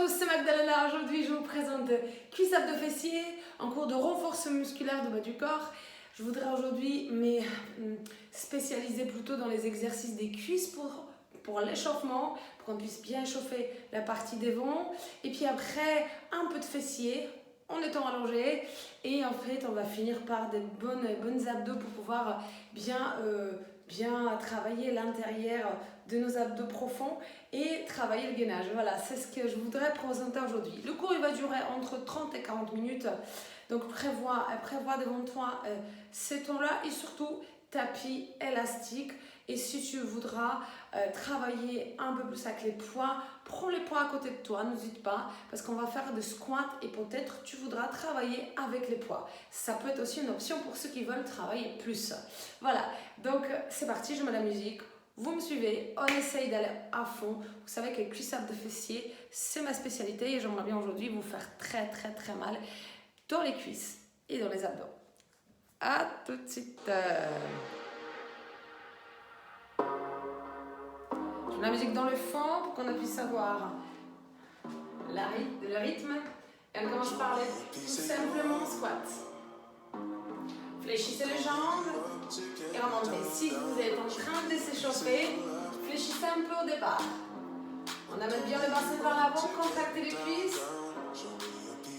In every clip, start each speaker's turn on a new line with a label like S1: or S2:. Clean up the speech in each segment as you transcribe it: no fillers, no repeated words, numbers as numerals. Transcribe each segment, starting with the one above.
S1: tous, c'est Magdalena. Aujourd'hui, je vous présente cuisse abdos fessiers en cours de renforcement musculaire du bas du corps. Je voudrais aujourd'hui me spécialiser plutôt dans les exercices des cuisses pour l'échauffement, pour qu'on puisse bien échauffer la partie devant. Et puis après, un peu de fessiers en étant allongé. Et en fait, on va finir par des bonnes abdos pour pouvoir bien travailler l'intérieur de nos abdos profonds et travailler le gainage. Voilà, c'est ce que je voudrais présenter aujourd'hui. Le cours, il va durer entre 30 et 40 minutes. Donc, prévois devant toi ces temps-là et surtout tapis élastique. Et si tu voudras travailler un peu plus avec les poids, prends les poids à côté de toi, n'hésite pas, parce qu'on va faire des squats et peut-être tu voudras travailler avec les poids. Ça peut être aussi une option pour ceux qui veulent travailler plus. Voilà, donc c'est parti, je mets la musique. Vous me suivez, on essaye d'aller à fond. Vous savez que les cuisses abdos fessiers, c'est ma spécialité et j'aimerais bien aujourd'hui vous faire très mal dans les cuisses et dans les abdos. À tout de suite. Je mets la musique dans le fond pour qu'on puisse savoir le rythme. Et on commence par tout simplement squat. Fléchissez les jambes et remontez. Si vous êtes en train de s'échauffer, fléchissez un peu au départ. On amène bien le bassin vers l'avant, contractez les cuisses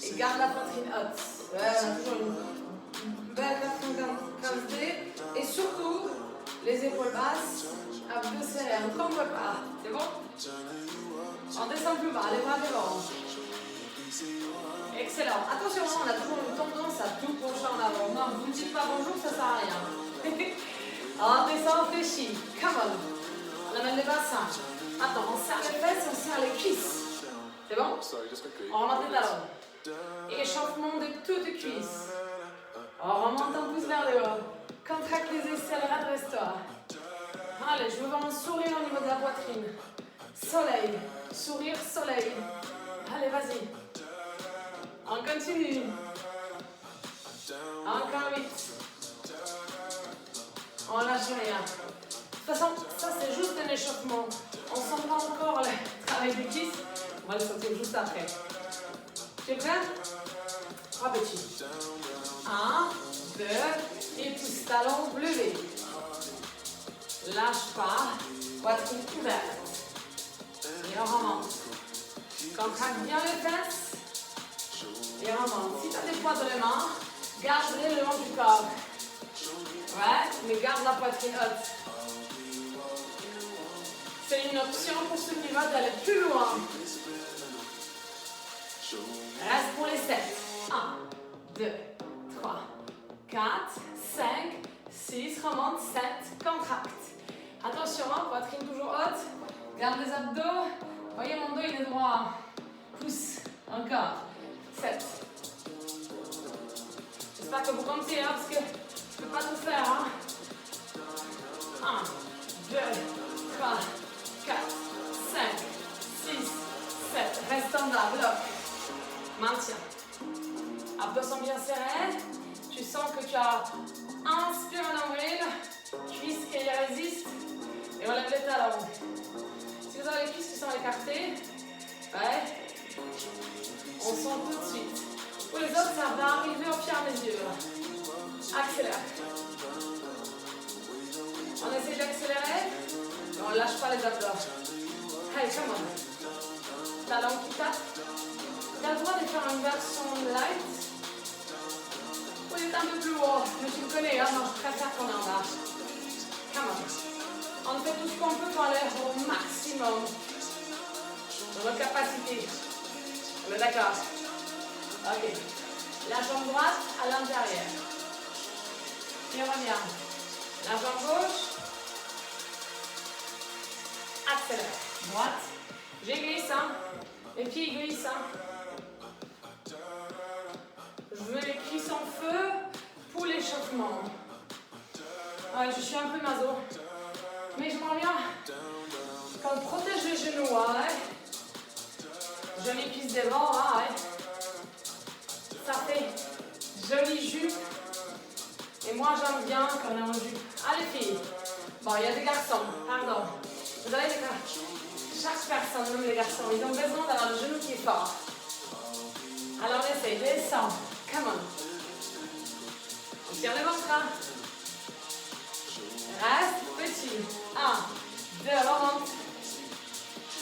S1: et garde la poitrine haute. Ouais, on a toujours une belle quantité et surtout les épaules basses, abdos serrés, on ne tombe pas. C'est bon? On descend plus bas, les bras devant. Excellent. Attention, on a toujours une tendance à tout pencher en avant. Non, vous ne dites pas bonjour, ça ne sert à rien. On descend, on fléchit. Come on. On amène les bassins. Attends, on serre les fesses, on serre les cuisses. C'est bon? On remonte les talons. Échauffement de toutes les cuisses. On remonte un pouce vers le haut. Contracte les aisselles, redresse-toi. Allez, je veux voir un sourire au niveau de la poitrine. Soleil. Sourire, soleil. Allez, vas-y. On continue. Encore 8. On lâche rien. De toute façon, ça c'est juste un échauffement. On sent pas encore le travail des cuisses. On va le sortir juste après. Tu es prêt? 3 petits. 1, 2, et pousse talon levé. Lâche pas. Poitrine ouverte. Et on remonte. Contracte bien les fesses. Et remonte. Si tu as des poids dans les mains, garde-les le long du corps. Ouais, mais garde la poitrine haute. C'est une option pour ceux qui veulent aller plus loin. Reste pour les 7. 1, 2, 3, 4, 5, 6, remonte, 7, contracte. Attention, poitrine toujours haute. Garde les abdos. Voyez, mon dos, il est droit. Pousse. Encore. 7. J'espère que vous comptez, parce que je ne peux pas tout faire. 1, 2, 3, 4, 5, 6, 7. Reste en bas, bloc. Maintiens. Abdos sont bien serrés. Tu sens que tu as inspiré en nombril. Cuisses qui résistent. Et on lève les talons. Si vous avez les cuisses qui sont écartées, ouais, on sent tout de suite. Pour les autres, ça va arriver au fur et à mesure. Accélère. On essaie d'accélérer, mais on ne lâche pas les abdos. Allez, come on. Talon qui tape. Tu as le droit de faire une version light. Ou d'être un peu plus haut. Mais tu me connais, moi je préfère qu'on est en bas. Come on. On fait tout ce qu'on peut pour aller au maximum de notre capacité. On est d'accord? Ok. La jambe droite à l'intérieur. Et on revient. La jambe gauche. Accélère. Droite. J'aiguise. Les pieds glissent. Je veux les cuisses en feu pour l'échauffement. Ouais, je suis un peu maso. Mais j'aimerais bien qu'on protège les genoux. Ouais. Je les cuisses devant. Ouais. Ça fait jolie jupe. Et moi, j'aime bien quand on est en jupe. Allez, filles. Bon, il y a des garçons. Pardon. Vous avez des garçons. Chaque personne, même les garçons, ils ont besoin d'avoir le genou qui est fort. fort. Alors on essaye, descend. Come on. On tire le ventre. Reste petit. 1, 2, remonte.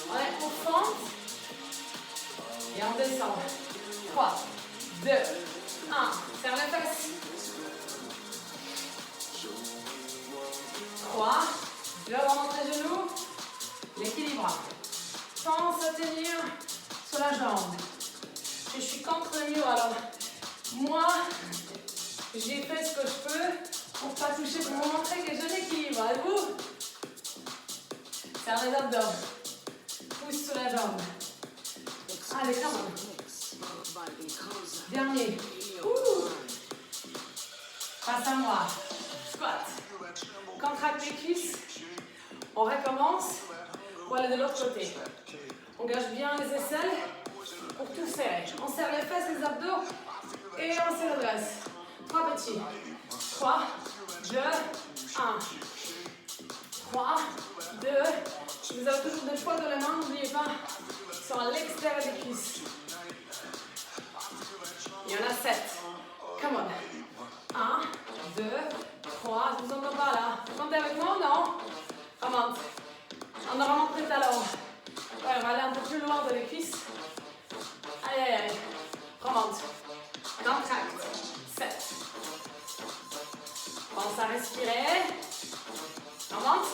S1: On est au fond. Et on descend. 3, 2, 1. Serre les fesses. 3, 2, remonte les genoux. L'équilibre. Pense à tenir sur la jambe. Je suis contre le mur, alors moi, j'ai fait ce que je peux pour pas toucher, pour vous montrer que je l'équilibre. Et vous, serre les abdos. Pousse sur la jambe. Allez, come on. Dernier. Face à moi. Squat. Contracte les cuisses. On recommence pour aller de l'autre côté. On gâche bien les aisselles pour tout serrer. On serre les fesses, les abdos et on se redresse. 3 petits. 3, 2, 1. 3, 2. Vous avez toujours des poids dans les mains, n'oubliez pas. Ils sont à l'extérieur des cuisses. Il y en a 7. Come on. 1, 2, 3. Je vous entends pas là. Vous comptez avec moi ou non? Remonte. On remonte les talons. Ouais, on va aller un peu plus loin de les cuisses. Aïe, aïe, aïe. Remonte. Contracte. 7. Pense à respirer. Remonte.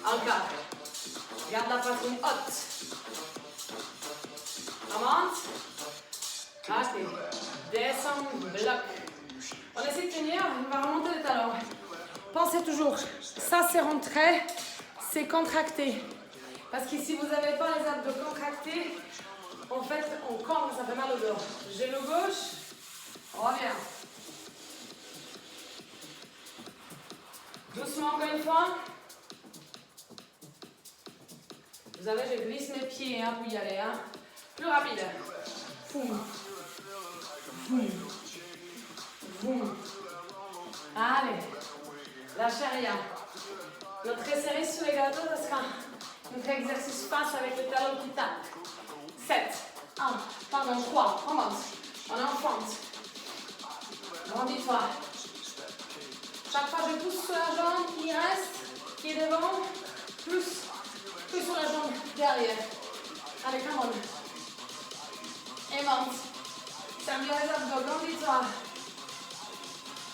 S1: Encore. Garde la poitrine haute. Remonte. Ok. Descend, bloc. On essaie de tenir, on va remonter les talons. Pensez toujours, ça c'est rentré, c'est contracté. Parce que si vous n'avez pas les abdos contractés, en fait, on cambre, ça fait mal au dos. Genou gauche, on revient. Doucement encore une fois. Vous savez, je glisse mes pieds hein, pour y aller. Hein. Plus rapide. Foum. Foum. Foum. Allez. Lâchez rien. Notre série sur les gâteaux, ça sera notre exercice face avec les talons qui tapent. 7. 1. Pardon, 3. On monte. On enfante. Grandis-toi. Chaque fois je pousse sur la jambe qui reste, qui est devant, plus sur la jambe derrière. Allez, come on. Et monte. Serre bien les abdos, grandis-toi.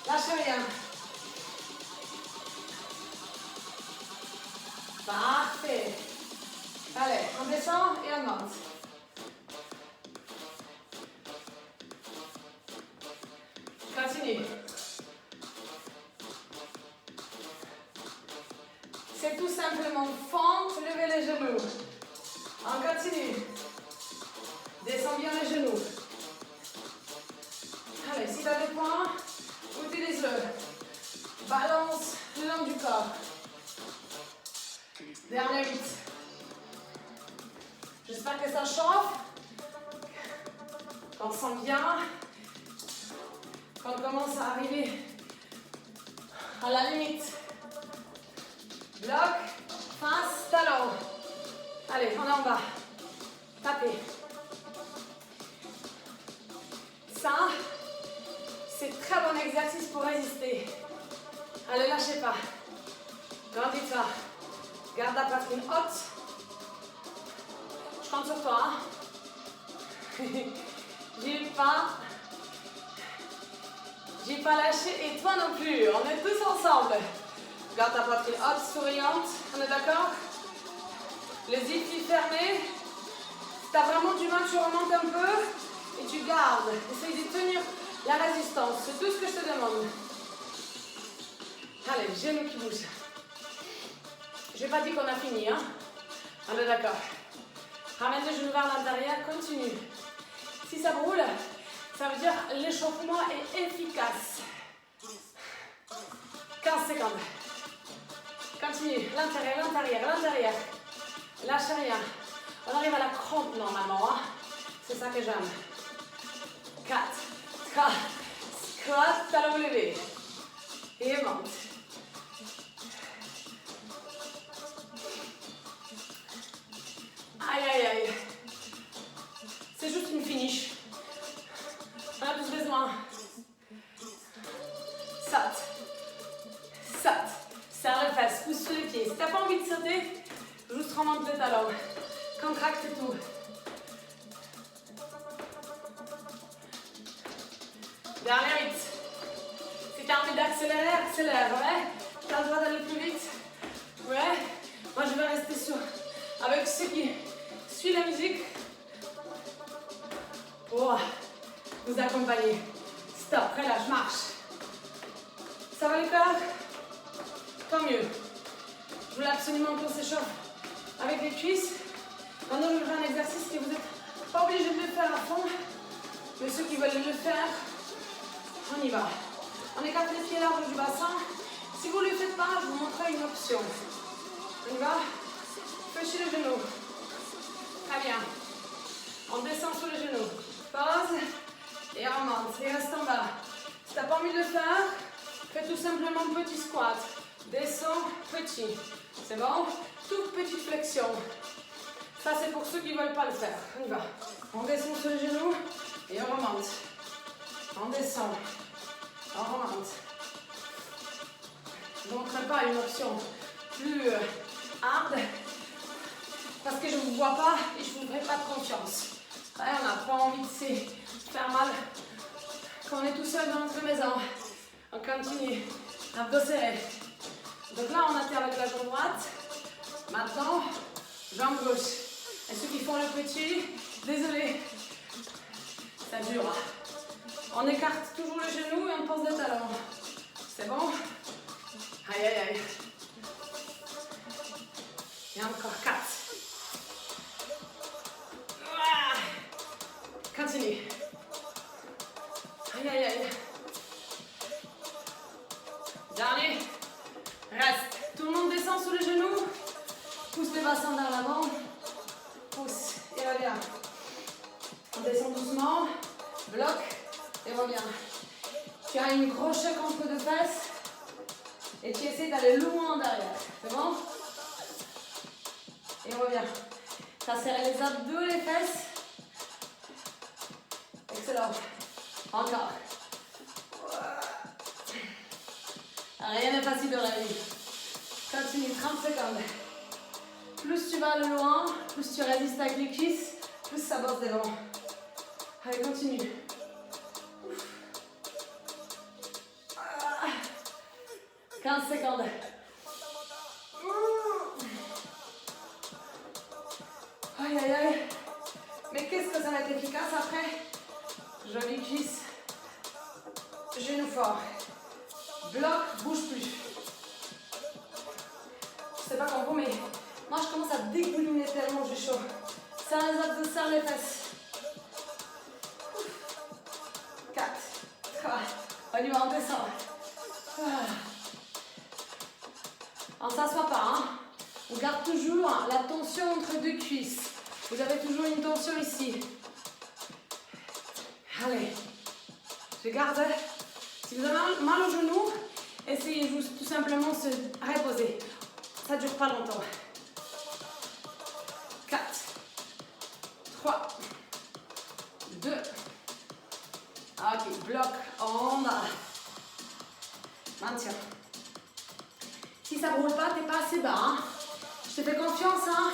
S1: Lâchez rien. Parfait. Allez, on descend et on monte. Continue. C'est tout simplement fente, levez les genoux. On continue. Descends bien les genoux. Allez, si tu as des points, utilise-le. Balance le long du corps. Dernier 8. J'espère que ça chauffe. Qu'on sent bien. Qu'on commence à arriver à la limite. Bloc, face, talon. Allez, on est en bas. Tapez. Ça, c'est très bon exercice pour résister. Allez, lâchez pas. Grandis-toi. Garde la poitrine haute. Je compte sur toi. J'ai pas lâché et toi non plus. On est tous ensemble. Garde ta poitrine haute, souriante. On est d'accord? Les yeux fermés. Si tu as vraiment du mal, tu remontes un peu et tu gardes. Essaye de tenir la résistance. C'est tout ce que je te demande. Allez, genoux qui bougent. Je n'ai pas dit qu'on a fini, hein? On est d'accord. Ramène les genoux vers l'intérieur, continue. Si ça brûle, ça veut dire l'échauffement est efficace. 15 secondes. Continue, l'intérieur, l'intérieur, l'intérieur. Lâche rien. On arrive à la crampe normalement, hein? C'est ça que j'aime. 4, 3, squat, talon levé. Et monte. Aïe, aïe, aïe. C'est juste une finish. On a tous besoin. Saute. Saute. Serre les fesses. Pousse sur les pieds. Si t'as pas envie de sauter, juste remonte les talons. Contracte tout. Dernière 8. Si t'as envie d'accélérer, accélère. Ouais. T'as le droit d'aller plus vite. Ouais. Moi, je vais rester sur. Avec ceux qui suivent la musique. Pour vous accompagner. Stop. Relâche. Marche. Ça va le corps? Tant mieux. Je voulais absolument qu'on s'échauffe avec les cuisses. Maintenant, je vais faire un exercice que vous n'êtes pas obligé de le faire à fond. Mais ceux qui veulent le faire, on y va. On écarte les pieds larges du bassin. Si vous ne le faites pas, je vous montrerai une option. On y va. Fléchis les genoux. Très bien. On descend sur les genoux. Pause. Et on remonte. Et reste en bas. Si tu n'as pas envie de le faire, fais tout simplement petit squat. Descends, petit. C'est bon? Toute petite flexion. Ça, c'est pour ceux qui ne veulent pas le faire. On y va. On descend sur les genoux et on remonte. On descend. On remonte. Je ne montrerai pas une option plus hard parce que je ne vous vois pas et je ne vous ferai pas de confiance. Ouais, on n'a pas envie de se faire mal quand on est tout seul dans notre maison. On continue. Abdos serrés. Donc là, on atterrit avec la jambe droite. Maintenant, jambe gauche. Et ceux qui font le petit, désolé, ça dure. On écarte toujours le genou et on pose le talon. C'est bon? Aïe, aïe, aïe. Et encore 4. Continue. Aïe, aïe, aïe. Dernier. Reste. Tout le monde descend sous les genoux. Pousse les bassins vers l'avant. Pousse et reviens. On descend doucement. Bloque et reviens. Tu as une grosse choc entre deux fesses. Et tu essaies d'aller loin en derrière. C'est bon? Et reviens. Tu as serré les abdos et les fesses. Excellent. Encore. Rien n'est facile dans la vie. Continue, 30 secondes. Plus tu vas aller loin, plus tu résistes avec les cuisses, plus ça bosse devant. Allez, continue. 15 secondes. Aïe, aïe, aïe. Mais qu'est-ce que ça va être efficace après? Jolie cuisse. Genou fort. Bloc, bouge plus. Je sais pas quand vous, mais moi je commence à dégouliner tellement j'ai chaud. Serre les abdos, serre les fesses. 4, 3, on y va, on descend. On ne s'assoit pas, hein. On garde toujours la tension entre deux cuisses. Vous avez toujours une tension ici. Allez, je garde. Si vous avez mal au genou, essayez juste tout simplement de se reposer. Ça ne dure pas longtemps. 4, 3, 2. Ok, bloc en bas. Maintiens. Si ça ne roule pas, tu n'es pas assez bas. Hein. Je te fais confiance. Hein.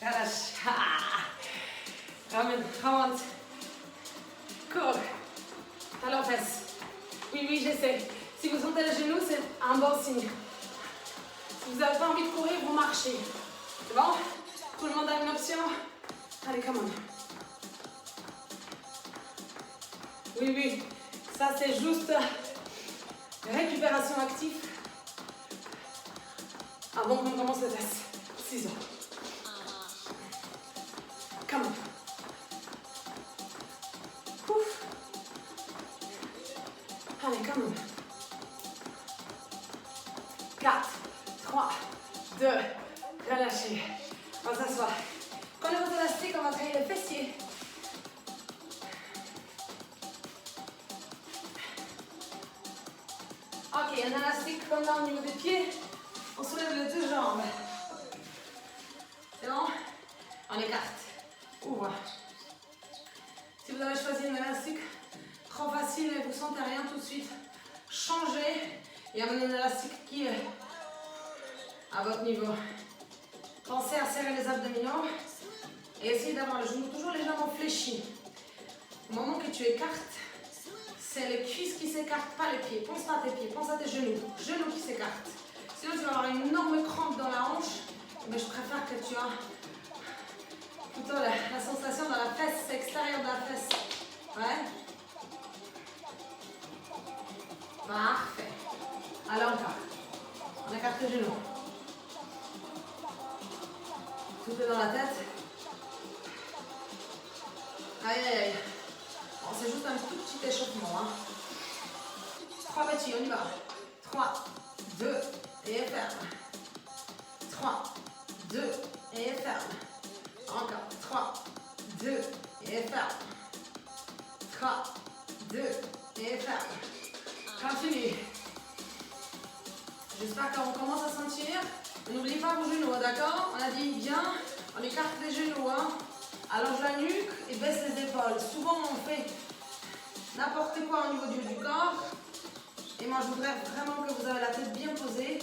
S1: Relâche. Ramène, remonte. Cours. Talon fesse. Oui, oui, j'essaie. Si vous sentez le genou, c'est un bon signe. Si vous n'avez pas envie de courir, vous marchez. C'est bon? Tout le monde a une option? Allez, come on. Oui, oui. Ça, c'est juste récupération active. Avant qu'on commence le test. 6 ans. Come on. Ouf. Allez, come on. 4, 3, 2, relâchez. On s'assoit. Prenez votre élastique, on va travailler les fessiers. Ok, un élastique comme là au niveau des pieds. On soulève les deux jambes. voit. Si vous avez choisi une élastique trop facile et vous ne sentez rien tout de suite, changez et amenez un élastique qui est à votre niveau. Pensez à serrer les abdominaux et essayez d'avoir le genou toujours légèrement fléchi. Au moment que tu écartes, c'est les cuisses qui s'écartent, pas les pieds. Pense pas à tes pieds, pense à tes genoux. Genoux qui s'écartent. Sinon, tu vas avoir une énorme crampe dans la hanche. Mais je préfère que tu as plutôt la sensation dans la fesse, extérieure de la fesse. Ouais. Parfait. Allez, encore. On écarte les genoux. Tout est dans la tête. Aïe, aïe, aïe. Bon, c'est juste un tout petit échauffement. Hein. 3 petits, on y va. 3, 2, et ferme. 3, 2, et ferme. Encore. 3, 2, et ferme. 3, 2, et ferme. Continue. J'espère qu'on commence à sentir. N'oubliez pas vos genoux, d'accord? On a dit bien, on écarte les genoux, hein? Allonge la nuque et baisse les épaules. Souvent, on fait n'importe quoi au niveau du corps. Et moi, je voudrais vraiment que vous avez la tête bien posée.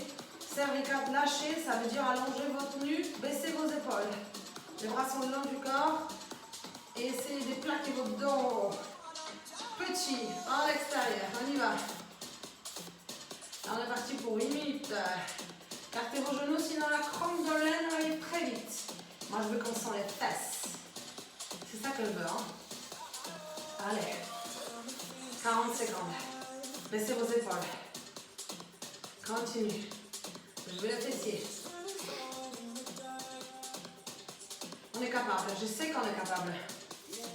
S1: Cervicale lâchée, ça veut dire allonger votre nuque, baisser vos épaules. Les bras sont le long du corps. Et essayez de plaquer votre dos. Petit, à l'extérieur. On y va. On est parti pour 8 minutes. Cartez vos genoux, sinon la crampe de l'aine arrive très vite. Moi, je veux qu'on sent les fesses. C'est ça que je veux, hein. Allez. 40 secondes. Baissez vos épaules. Continue. Je veux les fessiers. On est capable. Je sais qu'on est capable.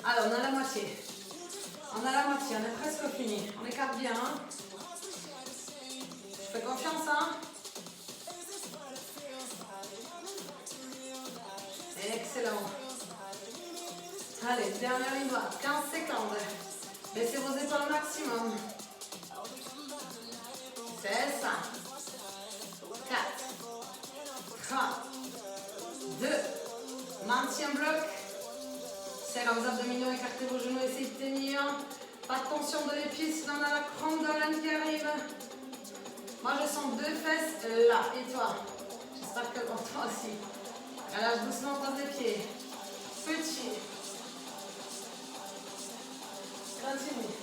S1: Alors, on a la moitié. On a la moitié. On est presque fini. On écarte bien, hein. Je fais confiance, hein. Excellent. Allez, dernière ligne droite. 15 secondes. Baissez vos épaules au maximum. C'est ça. 4, 3, 2, maintien bloc. Serrez vos abdominaux, écartez vos genoux, essayez de tenir. Pas de tension dans les pieds, sinon on a la crampe dans l'âne qui arrive. Moi je sens 2 fesses là, et toi? J'espère que pour toi aussi. Relâche doucement, pose les pieds. Petit. Continue.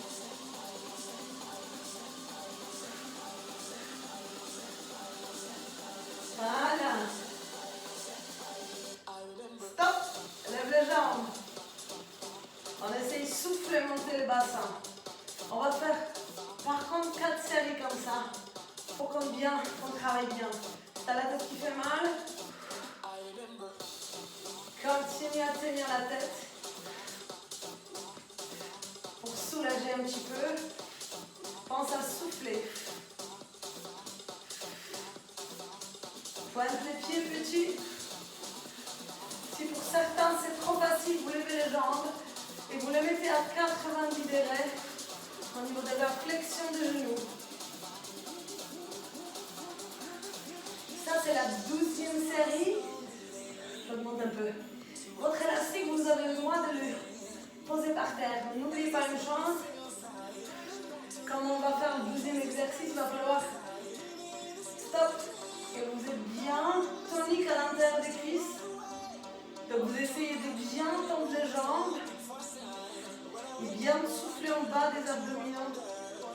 S1: Voilà. Stop. Lève les jambes. On essaye de souffler, monter le bassin. On va faire par contre 4 séries comme ça. Faut qu'on travaille bien. T'as la tête qui fait mal. Continue à tenir la tête. Pour soulager un petit peu. Pense à souffler. Pointe les pieds petits. Si pour certains c'est trop facile, vous levez les jambes et vous les mettez à 90 degrés au niveau de leur flexion de genoux. Ça c'est la 12e série. J'augmente un peu. Votre élastique, vous avez le droit de le poser par terre. N'oubliez pas une chose. Comme on va faire le 12e exercice, il va falloir stop. Que vous êtes bien tonique à l'intérieur des cuisses. Donc vous essayez de bien tendre les jambes et bien souffler en bas des abdominaux.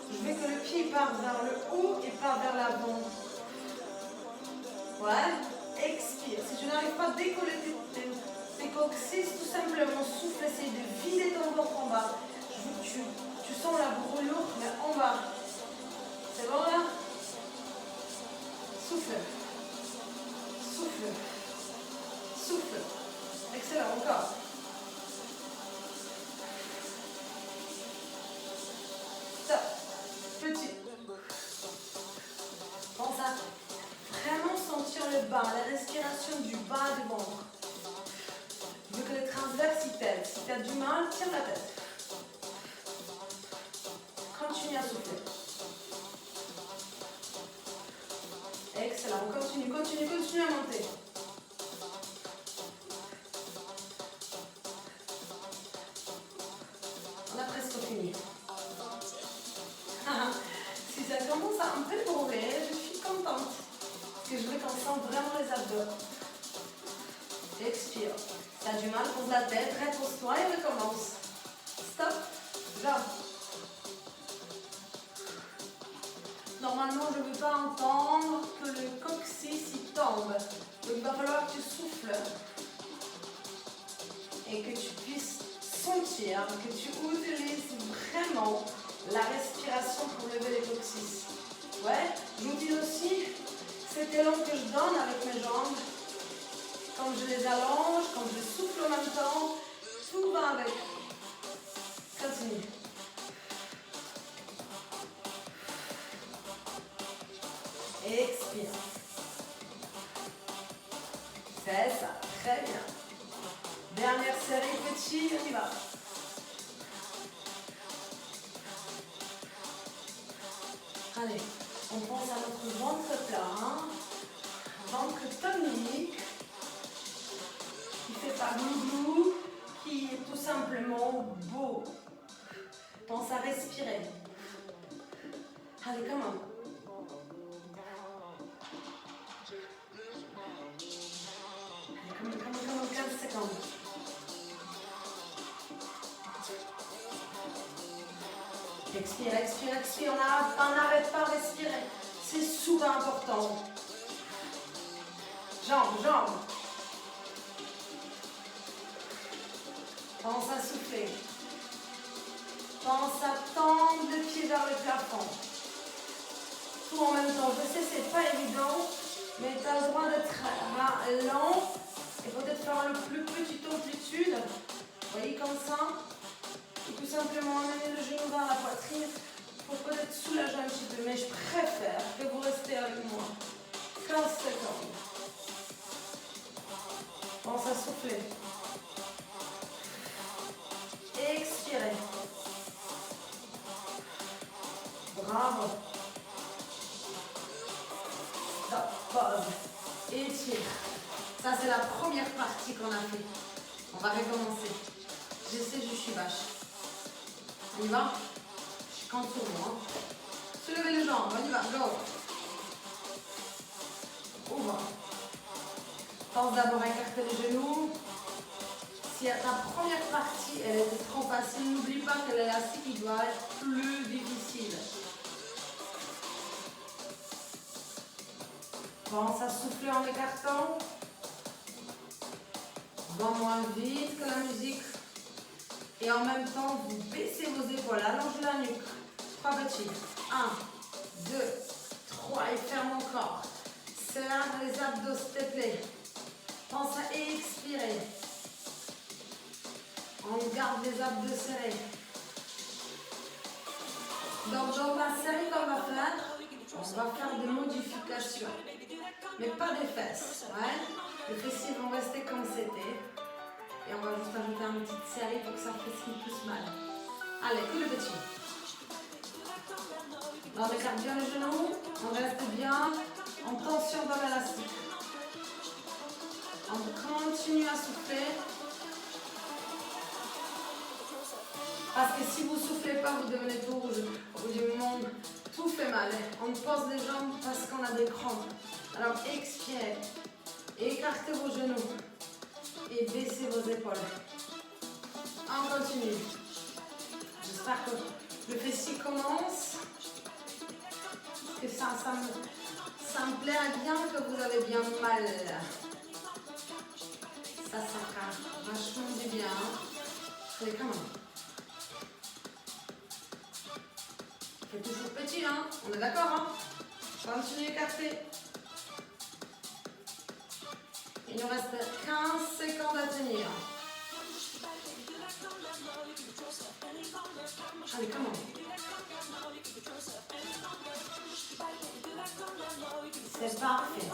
S1: Je veux que le pied parte vers le haut et pas vers l'avant. Ouais, expire. Si tu n'arrives pas à décoller tes coccyx, tout simplement souffle, essaye de vider ton ventre en bas. Je veux que tu sens la brûlure, mais en bas. C'est bon là? Souffle. Souffle. Souffle. Excellent, encore. Stop. Petit. Pense à vraiment sentir le bas, la respiration du bas du ventre. Je veux que les transverses y t'aident. Si tu as du mal, tiens la tête. Continue à souffler. Excellent. On continue, continue à monter. 2. Expire. Ça a du mal, pose la tête, repose-toi et recommence. Stop. Jump. Normalement, je ne veux pas entendre que le coccyx il tombe. Donc, il va falloir que tu souffles et que tu puisses sentir, que tu utilises vraiment la respiration pour lever les coccyx. Ouais, j'utilise aussi cet élan que je donne avec mes jambes. Quand je les allonge, quand je souffle en même temps, tout va avec. Continue. Expire. C'est ça, très bien. Dernière série, petit, on y va. Allez, on pense à notre ventre plat, ventre tonique, qui fait pas glouglou, qui est tout simplement beau. Pense à respirer. Allez, comment? Comme 15 secondes. Expire, expire, expire. On n'arrête pas de respirer. C'est super important. Jambes, jambes. Pense à souffler. Pense à tendre le pied vers le plafond. Tout en même temps. Je sais, c'est pas évident, mais tu as le droit d'être lent et peut-être faire le plus petite amplitude. Vous voyez, comme ça. Et tout simplement amener le genou vers la poitrine pour peut-être soulager un petit peu. Mais je préfère que vous restez avec moi. 15 secondes. Pense à souffler. Expirez. Bravo. Stop, pause. Étire. Ça, c'est la première partie qu'on a fait. On va recommencer. J'essaie, je suis vache. On y va? Je compte sur moi. Soulevez les jambes, on y va, go. Ouvre. Pense d'abord à écarter les genoux. Si ta première partie elle était trop facile, n'oublie pas que l'élastique il doit être plus difficile. Pense à souffler en écartant. Va moins vite que la musique. Et en même temps, vous baissez vos épaules, allongez la nuque. 3 petits. 1, 2, 3 et ferme encore. Serre les abdos, s'il te plaît. Pense à expirer. On garde les abdos serrés. Donc dans la série qu'on va faire des modifications. Mais pas des fesses. Ouais. Les fessiers vont rester comme c'était. Et on va juste ajouter une petite série pour que ça fasse plus mal. Allez, coup de petit. On écarte bien les genoux. On reste bien en tension dans l'élastique. On continue à souffler. Parce que si vous ne soufflez pas, vous devenez tout rouge. Au bout du monde, tout fait mal. On pose les jambes parce qu'on a des crampes. Alors expirez. Écartez vos genoux. Et baissez vos épaules. On continue. J'espère que le fessier commence. Que ça me plaît bien que vous avez bien mal. Ça fera vachement du bien. Allez, comment? C'est toujours petit, hein? On est d'accord, hein? Continuez à écarter. Il nous reste 15 secondes à tenir. Allez, comment? C'est parfait.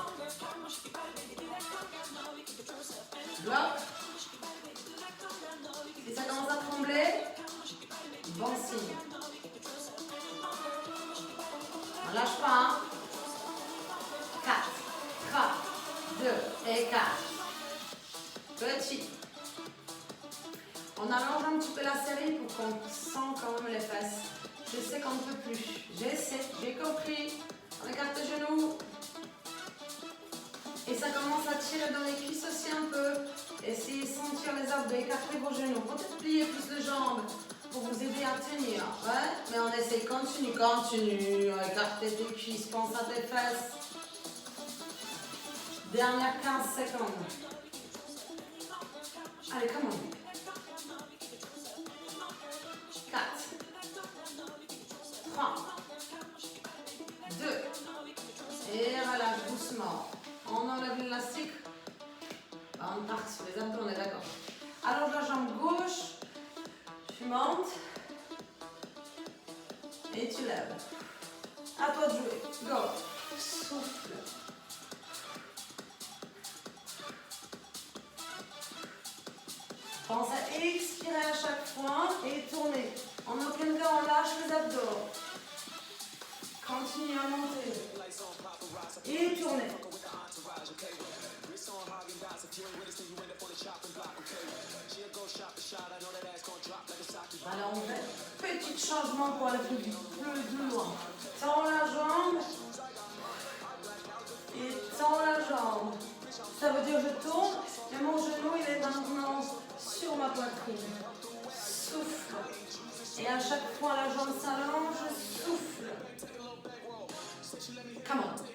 S1: Bloc. Si ça commence à trembler, bon signe. On lâche pas, hein? 4, 3, 2 et 4. Petit. On allonge un petit peu la série pour qu'on sente quand même les fesses. Je sais qu'on ne peut plus. J'essaie, j'ai compris. On écarte les genoux. Et ça commence à tirer dans les cuisses aussi un peu. Essayez de sentir les abdos, écartez vos genoux. Peut-être plier plus les jambes pour vous aider à tenir. Ouais, mais on essaye, continue. Écartez tes cuisses, pense à tes fesses. Dernière 15 secondes. Allez, come on. 4, 3, 2, et relâche doucement. On enlève l'élastique. On part sur les abdos, on est d'accord. Allonge la jambe gauche. Tu montes. Et tu lèves. À toi de jouer. Go. Souffle. Pense à expirer à chaque fois et tourner. En aucun cas, on lâche les abdos. Continue à monter. Et tourner. Alors on fait petit changement pour aller plus vite, plus loin. Tends la jambe. Et tends la jambe. Ça veut dire je tourne, mais mon genou il est maintenant sur ma poitrine. Souffle. Et à chaque fois la jambe s'allonge, souffle. Come on.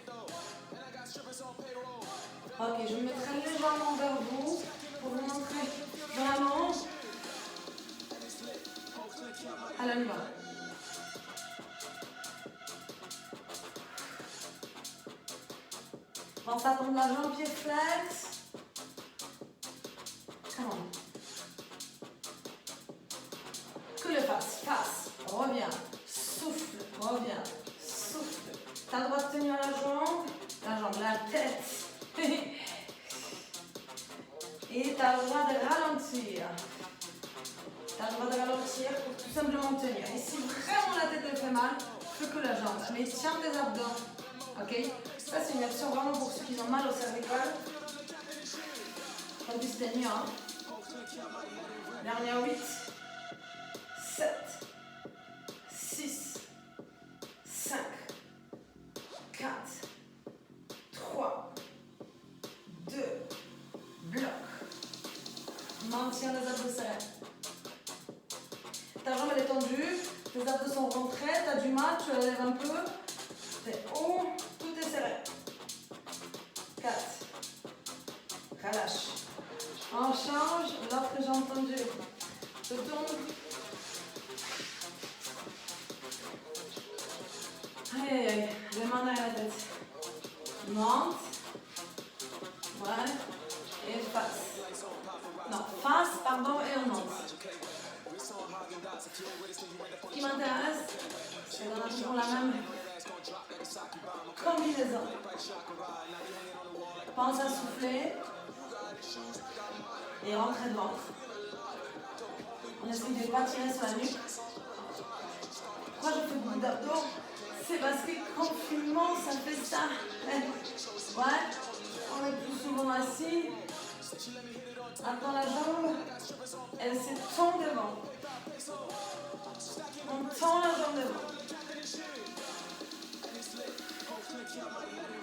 S1: Ok, je me mettrai légèrement vers vous pour vous montrer vraiment. Allez, on y va. Pense à tendre la jambe, pied flex. Come on. Que le fasse. Reviens. Souffle, reviens. Souffle. T'as le droit de tenir la jambe, la tête. Et t'as le droit de ralentir. T'as le droit de ralentir pour tout simplement tenir. Et si vraiment la tête te fait mal, fais que la jambe. Mais tiens tes abdos. Ok? Ça c'est une option vraiment pour ceux qui ont mal au cervical. Qu'on puisse tenir. Hein. Dernière 8, 7, 6, 5, 4, 3, 2, bloc. Maintiens les abdos serrés. Ta jambe elle est tendue, tes abdos sont rentrés, tu as du mal, tu la lèves un peu. C'est haut, tout est serré. 4. Relâche. On change, l'autre jambe tendue. Je tourne. Aïe, aïe, aïe. Les mains derrière la tête. Monte. Ouais. Et face. Non, face, pardon, et on monte. Ce qui m'intéresse, c'est qu'on a toujours la même combinaison. Pense à souffler et rentrer devant. On essaie de ne pas tirer sur la nuque. Pourquoi je fais beaucoup d'abdos? C'est parce que confinement, ça fait ça. Ouais, on est plus souvent assis. Attends la jambe, elle se tend devant. On tend la jambe devant.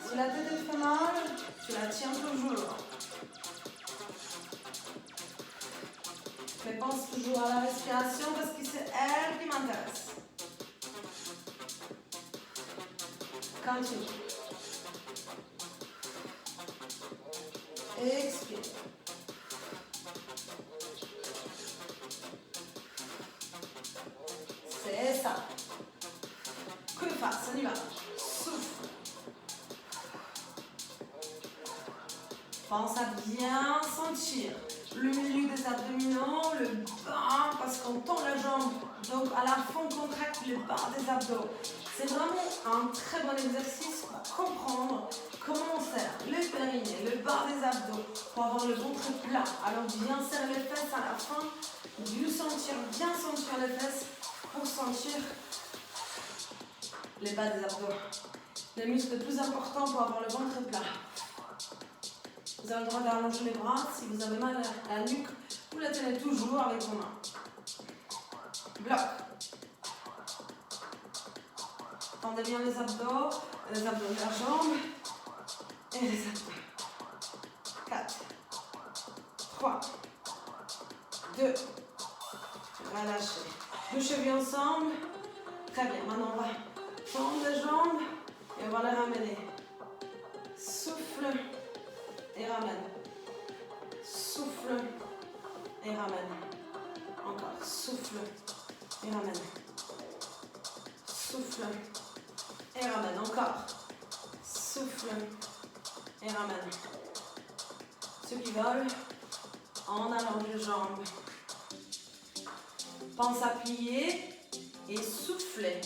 S1: Si la tête te fait mal, tu la tiens toujours. Mais pense toujours à la respiration parce que c'est elle qui m'intéresse. Continue. Expire. C'est ça. Que fasse, on y va. Souffle. Pense à bien sentir le milieu des abdominaux, le bas, parce qu'on tend la jambe, donc à la fois on contracte le bas des abdos. C'est vraiment un très bon exercice pour comprendre comment on serre le périnée, le bas des abdos, pour avoir le ventre plat. Alors bien serrer les fesses à la fin, bien sentir les fesses pour sentir les bas des abdos. Les muscles les plus importants pour avoir le ventre plat. Vous avez le droit d'allonger les bras. Si vous avez mal à la nuque, vous la tenez toujours avec vos mains. Bloc. Tendez bien les abdos de la jambe et les abdos. 3, 2, relâchez. Deux chevilles ensemble. Très bien, maintenant on va tendre les jambes et on va les ramener. Souffle et ramène. Souffle et ramène. Encore, souffle et ramène. Souffle et ramène. Encore. Souffle et ramène. Ceux qui veulent, en allonge les jambes. Pense à plier et souffler.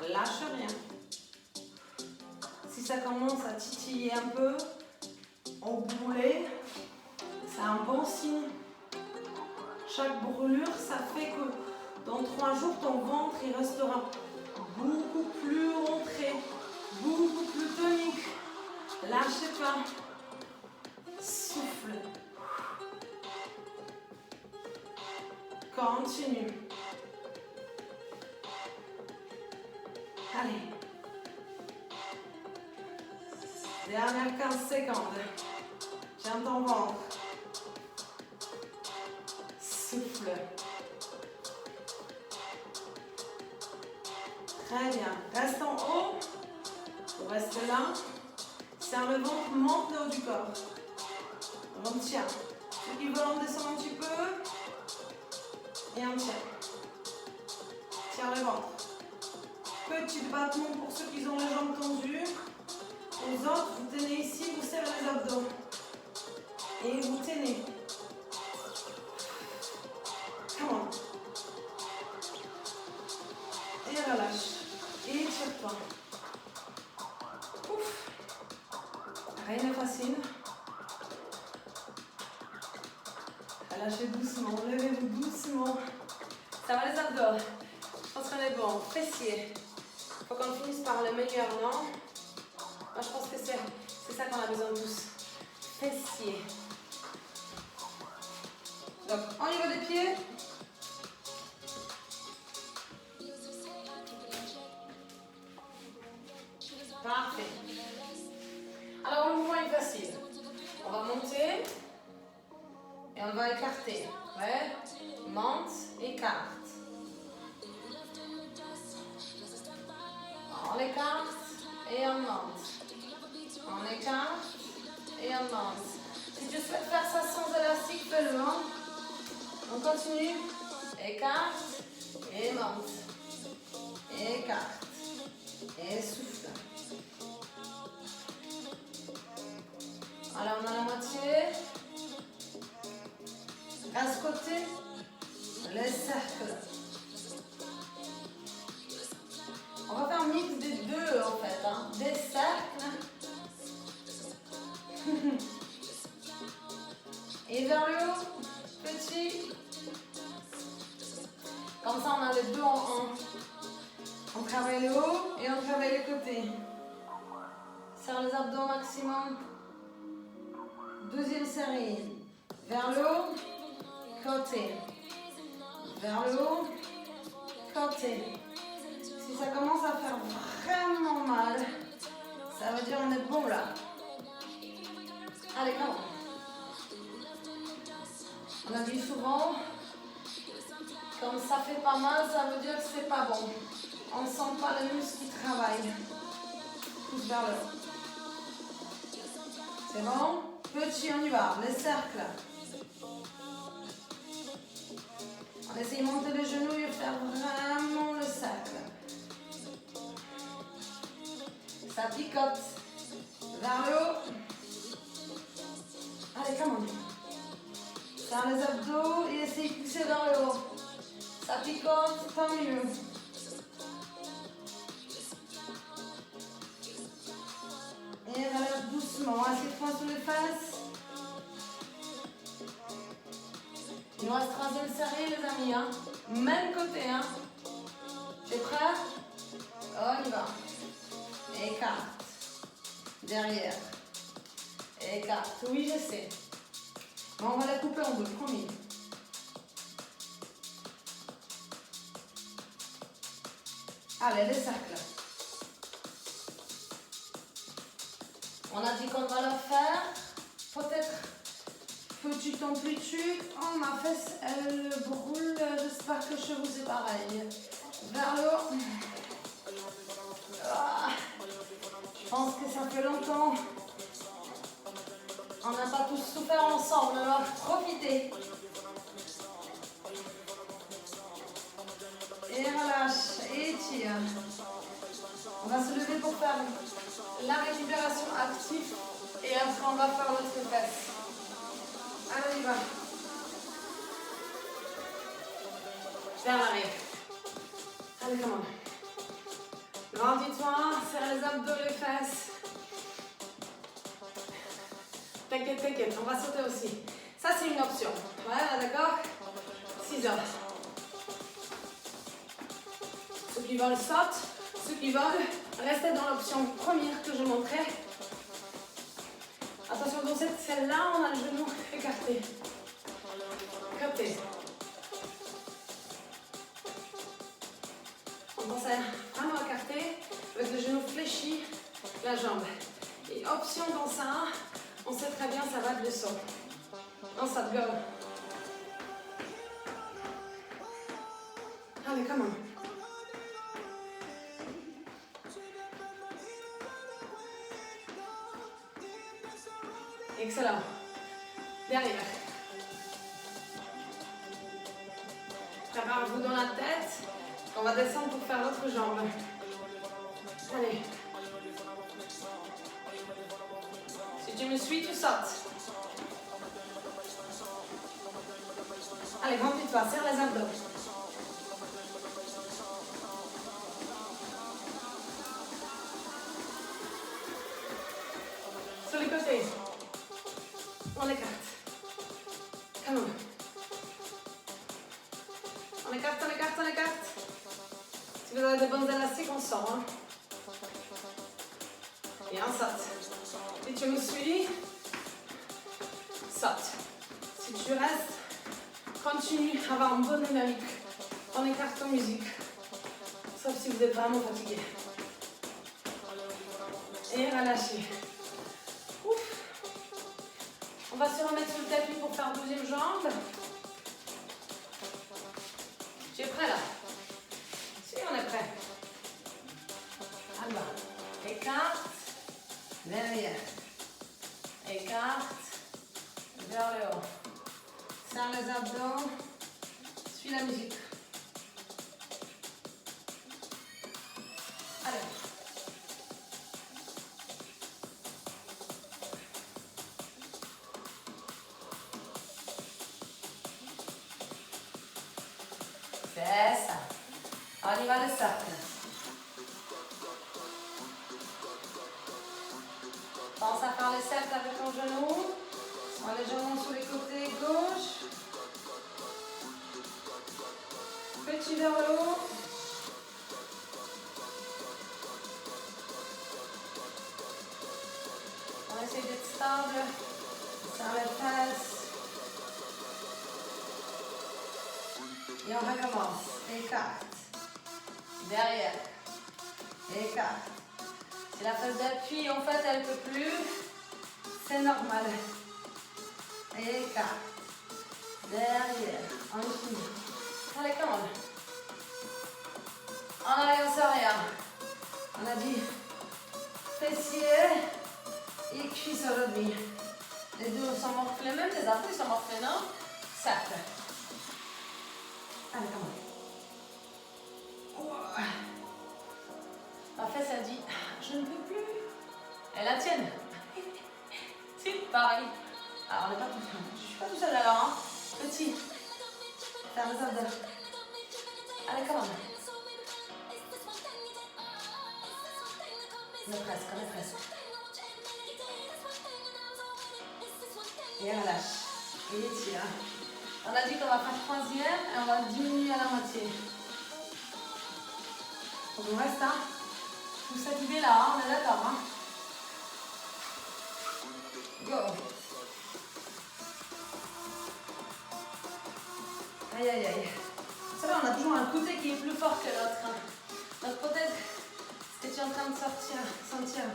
S1: Lâche rien. Si ça commence à titiller un peu, au boulet, c'est un bon signe. Chaque brûlure, ça fait que dans 3 jours, ton ventre il restera beaucoup plus rentré, beaucoup plus tonique. Lâchez pas. Souffle. Continue. Allez. Dernière 15 secondes. Tiens ton ventre. Souffle. Très bien. Reste en haut. Reste là. Serre le ventre, monte le haut du corps. On tient. Ceux qui veulent, on descend un petit peu. Et on tient. Tiens le ventre. Petit battement pour ceux qui ont les jambes tendues. Les autres, vous tenez ici, vous serrez les abdos. Et vous tenez. Come on. Et relâche. Et tire-toi. Ouf. Rien n'est facile. Relâchez doucement, levez-vous doucement. Ça va les abdos? Je pense qu'on est bon. Fessiers. Il faut qu'on finisse par le meilleur, non? Moi, je pense que c'est ça qu'on a besoin tous. Fessiers. Donc, au niveau des pieds. Parfait. Alors, le mouvement est facile. On va monter et on va écarter. Ouais. Monte, écarte. On écarte et on monte. On écarte et on monte. Si tu souhaites faire ça sans élastique, fais-le. On continue. Écarte et monte. Écarte et souffle. Alors on a la moitié. À ce côté, les cercles. On va faire un mix des deux en fait. Hein. Des cercles. Et vers le haut, petit. Comme ça on a les deux en un. On travaille le haut et on travaille les côtés. Serre les abdos au maximum. Deuxième série. Vers le haut, côté. Vers le haut, côté. Si ça commence à faire vraiment mal, ça veut dire on est bon là. Allez, comment? On a dit souvent, comme ça fait pas mal, ça veut dire que c'est pas bon. On ne sent pas les muscles qui travaillent. Pousse vers le haut. C'est bon? Petit, on y va. Les cercles. On essaye de monter les genoux et faire vraiment le cercle. Ça picote. Vers le haut. Allez, come on. Serre les abdos et essaye de pousser vers le haut. Ça picote, tant mieux. Et relâche doucement. Assez fois sur les fesses. Il nous reste troisième série, les amis. Hein. Même côté. Hein. T'es prêt? On y va. Écarte. Derrière. Écarte. Oui, je sais. Bon, on va la couper en deux, promis. Allez, les cercles. On a dit qu'on va le faire. Peut-être petite amplitude. Oh, ma fesse, elle brûle. J'espère que chez vous c'est pareil. Vers le haut. Ah, je pense que ça fait longtemps. On n'a pas tous souffert ensemble, alors profitez. Et relâche, et tire. On va se lever pour faire la récupération active et après on va faire l'autre fesse. Allez, on y va. Vers l'arrière. Allez, come on. Grandis-toi, serre les abdos, les fesses. T'inquiète, t'inquiète, on va sauter aussi. Ça, c'est une option. Voilà, d'accord? 6 heures. Ceux qui veulent sautent, ceux qui veulent rester dans l'option première que je montrais. Attention, dans celle-là, on a le genou écarté. Capté. On pense à vraiment écarter, avec le genou fléchi, la jambe. Et option dans ça, on sait très bien, ça va être le saut. On ça go. Allez, come on. Excellent. Derrière. Préparez-vous dans la tête. On va descendre pour faire l'autre jambe. Allez. Si tu me suis, tu sautes. Allez, grandis-toi, serre les abdos. Sur les côtés. On écarte. Come on. On écarte, on écarte, on écarte. Si vous avez des bons élastiques, on sort. Hein. Et on saute. Si tu me suis, saute. Si tu restes, continue à avoir une bonne dynamique. On écarte en musique. Sauf si vous êtes vraiment fatigué. Et relâchez. Ouf. On va se remettre sur le tapis pour faire deuxième jambe. Tu es prêt là? Si, on est prêt. Alors, écarte, derrière. Écarte, vers le haut. Serre les abdos, suis la musique. Allez. C'est ça. On y va le cercle. Pense à faire le cercle avec ton genou. Légèrement sur les côtés gauche. Petit vers le haut. On essaie d'être stable. Serre les fesses. Et on recommence. Écarte. Derrière. Écarte. Si la fesse d'appui, en fait, elle ne peut plus, c'est normal. Écarte. Derrière. On finit. Allez, come on. En arrière, c'est rien. On a dit fessiers et cuisses aujourd'hui. Les deux sont morflés, même les appuis sont morflés, non? Cercle. Allez, come on. Oh. La fesse, elle dit, je ne peux plus. Et la tienne. C'est pareil. Alors, on n'est pas tout seul. Je ne suis pas tout seul alors. Hein. Petit. Faire les abdos. Allez, come on. On est presque, on est presque. Et relâche. Et étire. On a dit qu'on va faire troisième et on va diminuer à la moitié. Donc on reste, hein. Tout cette idée là, hein, on est d'accord, hein. Go. Aïe aïe aïe. C'est vrai, on a toujours un côté qui est plus fort que l'autre. Hein. Donc peut-être ce que tu es en train de sentir,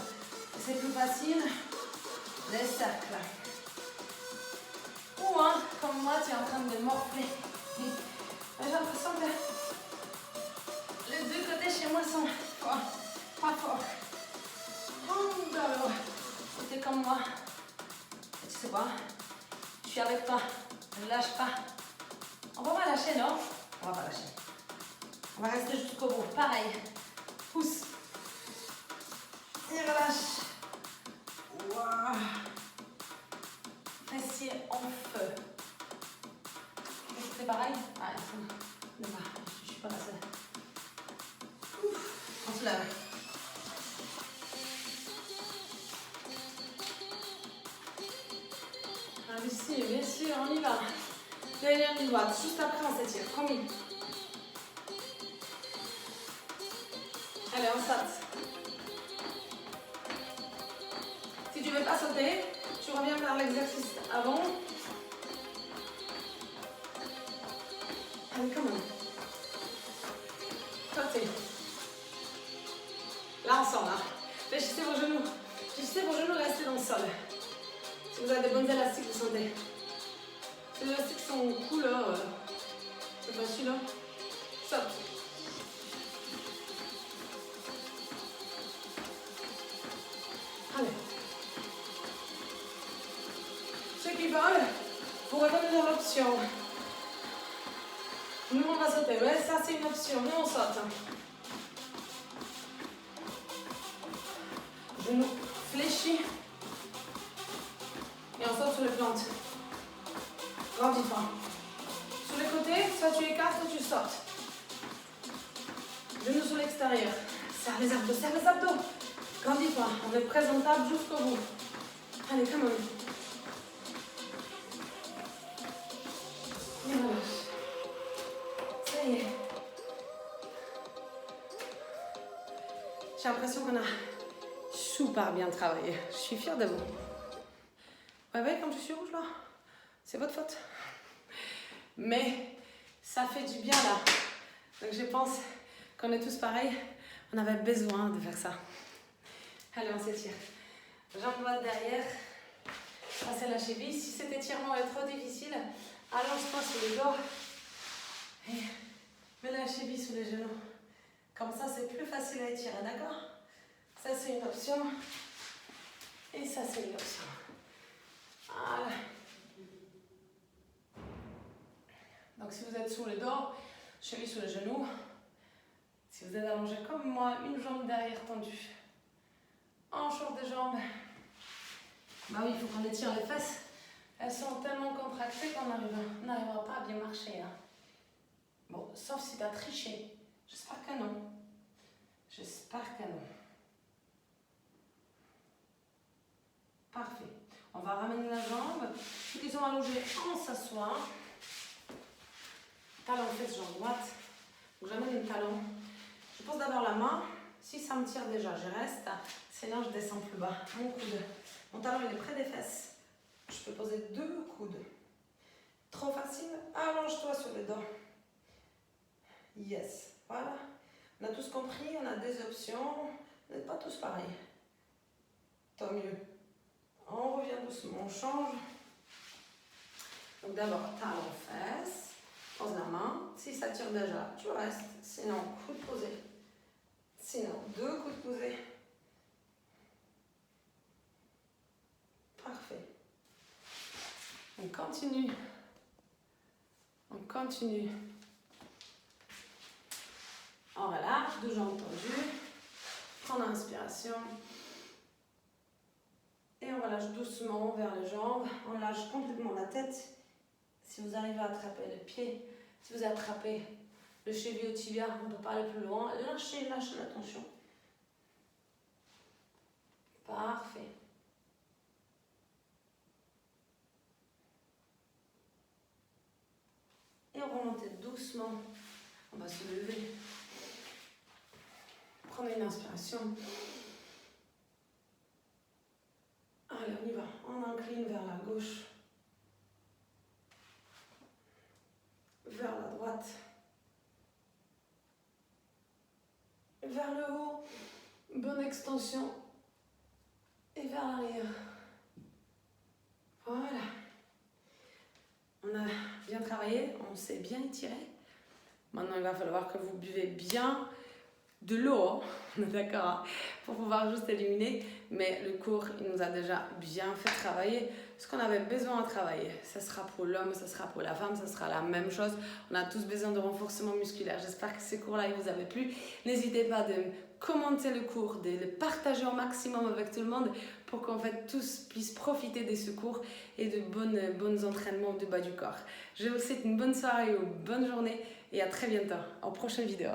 S1: C'est plus facile, les cercles. Ou comme moi, tu es en train de morfler. J'ai l'impression que les deux côtés chez moi sont forts, pas forts. Alors, c'était comme moi. Tu sais quoi? Je suis avec toi. Ne lâche pas. On va pas lâcher, non? On va pas lâcher. On va rester jusqu'au bout. Pareil. Pousse. Et relâche. Wow. Fessier en feu. C'est pareil? Ah, je suis pas la seule. On se lève. Ici, bien sûr, on y va. Derrière une droite, juste après on s'étire, promis. Allez, on saute. Si tu ne veux pas sauter, tu reviens vers l'exercice avant. Allez, come on. Sautez. Là, on sort, là. Fléchissez vos genoux. Fléchissez vos genoux, restez dans le sol. Si vous avez des bonnes élastiques, vous sentez. Les élastiques sont cool, là. C'est facile, là. Saute. Allez. Ceux qui veulent, vous revenez dans l'option. Nous, on va sauter. Ouais, ça, c'est une option. Nous, on saute. Genoux fléchis. Et on saute sur les plantes. Grandis-toi. Sur les côtés, soit tu écartes, soit tu sautes. Genoux sur l'extérieur. Serre les abdos, serre les abdos. Grandis-toi. On est présentable jusqu'au bout. Allez, come on. Et voilà. Ça y est. J'ai l'impression qu'on a super bien travaillé. Je suis fière de vous. Ouais, comme je suis rouge là, c'est votre faute. Mais ça fait du bien là. Donc je pense qu'on est tous pareils. On avait besoin de faire ça. Allez, on s'étire. Jambes droite derrière. Passez la cheville. Si cet étirement est trop difficile, allonge-toi sur les dos. Et mets la cheville sous les genoux. Comme ça, c'est plus facile à étirer, d'accord? Ça, c'est une option. Et ça, c'est une option. Voilà. Donc, si vous êtes sous le dos, cheville sous les genoux. Si vous êtes allongé comme moi, une jambe derrière tendue. Hanche des jambes. Bah oui, il faut qu'on étire les fesses. Elles sont tellement contractées qu'on n'arrivera pas à bien marcher. Hein. Bon, sauf si tu as triché. J'espère que non. J'espère que non. Parfait. On va ramener la jambe. Ceux qui sont allongés, on s'assoit. Talon, fesse, jambe droite. Donc j'amène le talon. Je pose d'abord la main. Si ça me tire déjà, je reste. Sinon, je descends plus bas. Mon coude. Mon talon, il est près des fesses. Je peux poser 2 coudes. Trop facile? Allonge-toi sur les dos. Yes. Voilà. On a tous compris, on a des options. On n'est pas tous pareils. Tant mieux. On revient doucement, on change. Donc d'abord, talon, fesse. Pose la main. Si ça tire déjà, tu restes. Sinon, coude posé. Sinon, 2 coudes posés. Parfait. On continue. On continue. On relâche, 2 jambes tendues. Prendre l'inspiration. Et on relâche doucement vers les jambes. On lâche complètement la tête. Si vous arrivez à attraper le pied, si vous attrapez le cheville au tibia, on ne peut pas aller plus loin. Lâchez la tension. Parfait. Et on remonte doucement. On va se lever. Prenez une inspiration. Allez, on y va. On incline vers la gauche. Vers la droite. Vers le haut. Bonne extension. vers l'arrière. Voilà. On a bien travaillé, on s'est bien étiré. Maintenant, il va falloir que vous buvez bien de l'eau, hein. On est d'accord, hein, pour pouvoir juste éliminer. Mais le cours, il nous a déjà bien fait travailler ce qu'on avait besoin de travailler. Ça sera pour l'homme, ça sera pour la femme, ça sera la même chose. On a tous besoin de renforcement musculaire. J'espère que ces cours-là, ils vous avaient plu. N'hésitez pas de commenter le cours, de le partager au maximum avec tout le monde pour qu'en fait tous puissent profiter de ce cours et de bons entraînements du bas du corps. Je vous souhaite une bonne soirée ou une bonne journée et à très bientôt en prochaine vidéo.